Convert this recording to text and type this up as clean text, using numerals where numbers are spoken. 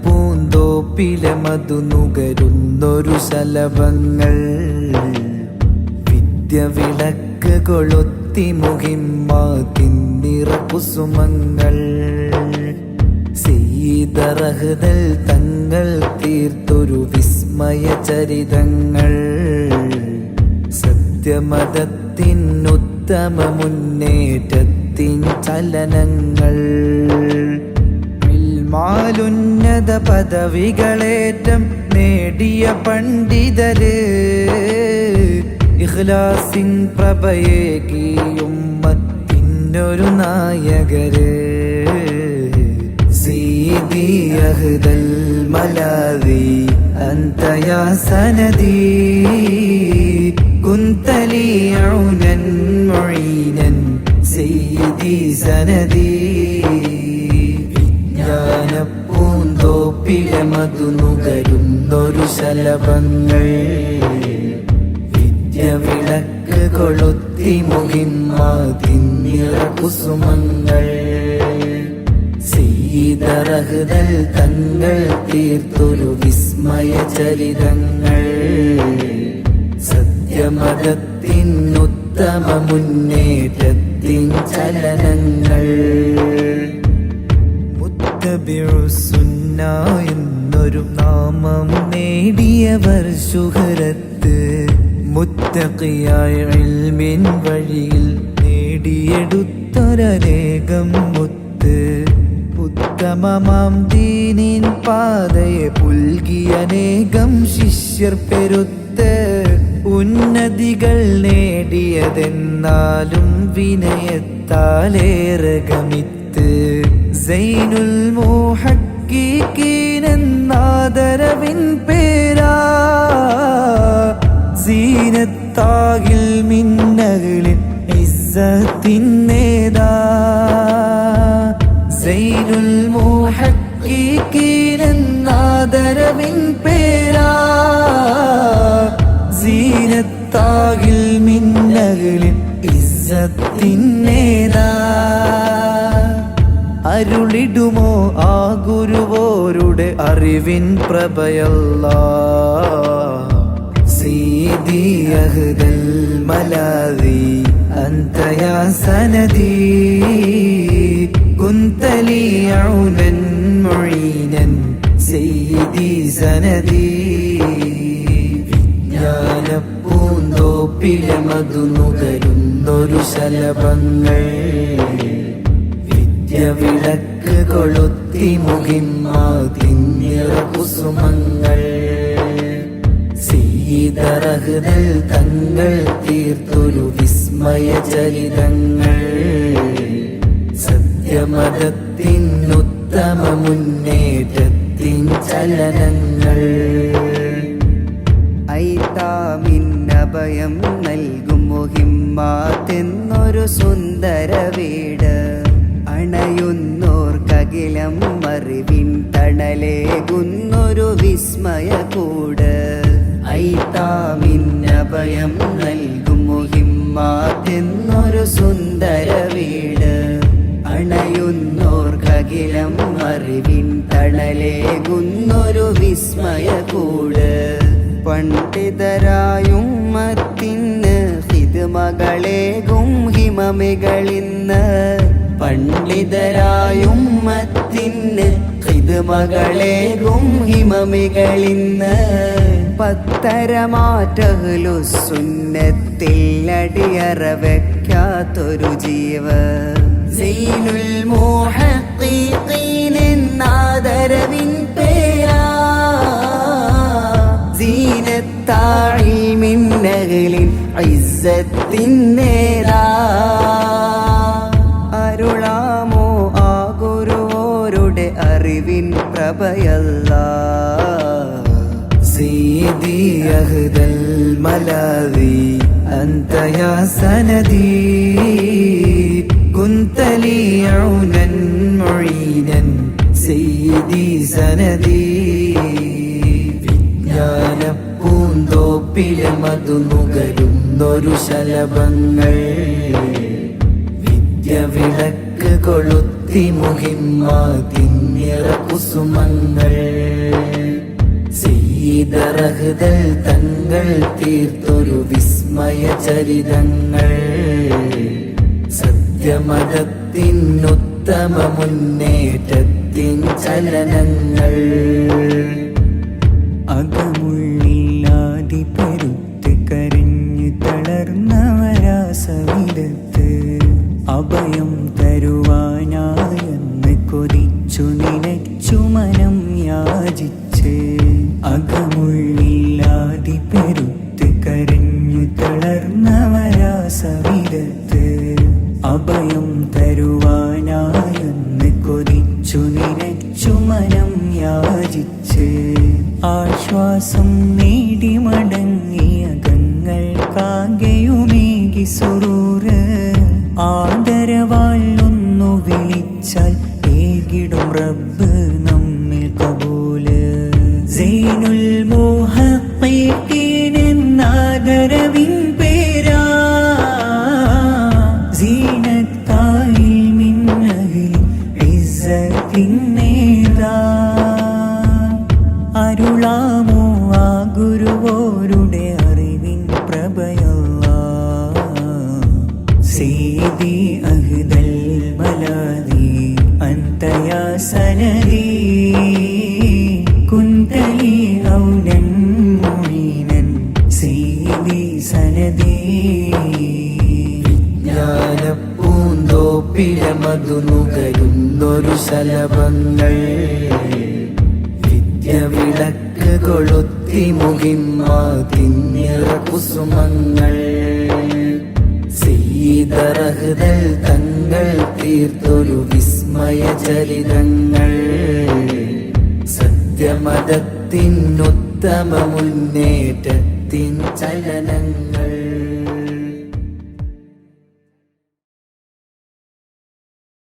പൂന്തോപ്പിലെ മധു നുകരുന്നൊരു ശലഭങ്ങൾ വിദ്യ വിളക്ക് കൊളുത്തി മുഹിമ്മാതിന്നിറ കുസുമങ്ങൾ സീതറഹ്ദൽ തങ്ങൾ തീർത്തൊരു വിസ്മയ ചരിതങ്ങൾ സത്യമതത്തിനുത്തമ മുന്നേറ്റത്തിൻ ചലനങ്ങൾ മാലുന്നത പദവികളേറ്റം നേടിയ പണ്ഡിതര് ഇഖ്ലാസിൻ പ്രഭയേകിയുമ്മത്തിനൊരു നായകര് സീദി അഹ്ദൽ മലാദി അന്ത യാ സനദി കുന്തലി ഔനൻ മുഈനൻ സയ്യിദി സനദി പൂന്തോപ്പിലെ മധു നുകരുന്നൊരു ശലഭങ്ങൾ വിദ്യ വിളക്ക് കൊളുത്തി മുഹിമ്മാതിന്നിറ കുസുമങ്ങൾ സീതറഹ്ദൽ തങ്ങൾ തീർത്തൊരു വിസ്മയ ചരിതങ്ങൾ സത്യമതത്തിനുത്തമ മുന്നേറ്റത്തിൻ ചലനങ്ങൾ സുന്ന എന്നൊരു നാമം നേടിയവർ ശുഹറത്ത് മുത്തഖിയായ ഇൽമിൻ വഴിയിൽ നേടിയെടുത്തൊരനേകം മുത്ത് ഉത്തമമാം ദീനിൻ പാതയെ പുൽകിയ അനേകം ശിഷ്യർ പെരുത്ത് ഉന്നതികൾ നേടിയതെന്നാലും വിനയത്താലേറെ ഗമിത്ത് സൈനുൽ മുഹഖ്ഖീഖീൻ എന്നാദരവിൻ പേരാ സീനത്താകിൽ മിന്നകളിൻ ഇസ്സത്തിൻ നേതാ സൈനുൽ മുഹഖ്ഖീഖീൻ എന്നാദരവിൻ പേരാ സീനത്താകിൽ മിന്നകളിൻ ഇസ്സത്തിൻ നേതാ അരുളിടുമോ ആ ഗുരുവോരുടെ അറിവിൻ പ്രഭയല്ലാഹ് സീദി അഹ്ദൽ മലാദി അന്ത യാ സനദി കുന്തലി ഔനൻ മുഈനൻ സയ്യിദി സനദി വിജ്ഞാന പൂന്തോപ്പിലെ മധു നുകരുന്നൊരു ശലഭങ്ങൾ വിളക്ക് കൊളുത്തി മുഹിമ്മാതിന്നിറ കുസുമങ്ങൾ സീതറഹ്ദൽ തങ്ങൾ തീർത്തൊരു വിസ്മയ ചരിതങ്ങൾ സത്യമതത്തിനുത്തമ മുന്നേറ്റത്തിൻ ചലനങ്ങൾ ഐതാമിന്നഭയം നൽകും മുഹിമ്മാത്തെന്നൊരു സുന്ദര വീട് അണയുന്നോർക്കകിലം അറിവിൻ തണലേകുന്നൊരു വിസ്മയ കൂട് ഐതാമിന്നഭയം നൽകും മുഹിമ്മാത്തെന്നൊരു സുന്ദര വീട് അണയുന്നോർക്കകിലം അറിവിൻ തണലേകുന്നൊരു വിസ്മയ കൂട് പണ്ഡിതരായും മത്തിന് ഹിദ്മകളേകും ഹിമമികളിന്ന് പണ്ഡിതരായും മത്തിന് ഹിദ്മകളേകും ഹിമമികളിന്ന് പത്തരമാറ്റഹ്ലുസുന്നത്തിൽ അടിയറ വെക്കാത്തൊരു ജീവ സൈനുൽ മുഹഖ്ഖീഖീൻ എന്നാദരവിൻ പേരാ സീനത്താഇൽ മിന്നകളിൻ ഇസ്സത്തിൻ നേരാ അരുളാമോ ആ ഗുരുവോരുടെ അറിവിൻ പ്രഭയല്ലാഹ് സീദി അഹ്ദൽ മലാദി അന്ത യാ സനദി കുന്തലി ഔനൻ മുഈനൻ സയ്യിദി സനദി വിജ്ഞാന പൂന്തോപ്പിലെ മധു നുകരുന്നൊരു ശലഭങ്ങൾ വിദ്യ വിളക്ക് കൊളുത്തി കൊളുത്തി മുഹിമ്മാത്തിൻ നിറകുസുമങ്ങൾ സയ്യിദറഹ്ദൽ തങ്ങൾ തീർത്തൊരു വിസ്മയ ചരിതങ്ങൾ സത്യമതത്തിനുത്തമ മുന്നേറ്റത്തിൻ ചലനങ്ങൾ അകമുള്ളില്ലാതി പെരുത്ത് കരഞ്ഞു തളർന്നവരാ സവിധത്ത് അഭയം തരുവാനായെന്ന് കൊതിച്ചു നിലച്ചു മനം യാചിച്ച് അകമുള്ളില്ലാതി പെരുത്ത് കരഞ്ഞു തളർന്നവരാ സവിധത്ത് അഭയം തരുവാനായെന്ന് കൊതിച്ചു നിലച്ചു മനം യാചിച്ച് ആശ്വാസം നേടി മടങ്ങിയ ഗങ്ങൾക്കാകെയുമേകി സുറൂറ് ആദരവാളൊന്നു വിളിച്ചാൽ ഏകിടും റബ്ബ് നമ്മിൽ കബൂല് സൈനുൽ മുഹഖ്ഖീനെന്നാദരവിൻ പേരാ സീനത്തായിൽ മിന്നഹിൽ ഇസ്സത്തിൻ നേതാ അരുളാമോ ആ ഗുരുവോരുടെ അറിവിൻ പ്രഭയല്ലാ സീദി അഹ്ദൽ മലാദി അന്തയാ സനദി കുന്തലി ഔനൻ മുഈനൻ സീദി സനദി ജ്ഞാനപ്പൂന്തോപ്പിലെ മധുനുകരുന്നൊരു ശലഭങ്ങൾ വിളക്ക് കൊളുത്തി മുഹിമ്മാത്തിൻ നിറകുസുമങ്ങൾ സയ്യിദറഹ്ദൽ തങ്ങൾ തീർത്തൊരു വിസ്മയ ചരിതങ്ങൾ സത്യമതത്തിനുത്തമ മുന്നേറ്റത്തിൻ ചലനങ്ങൾ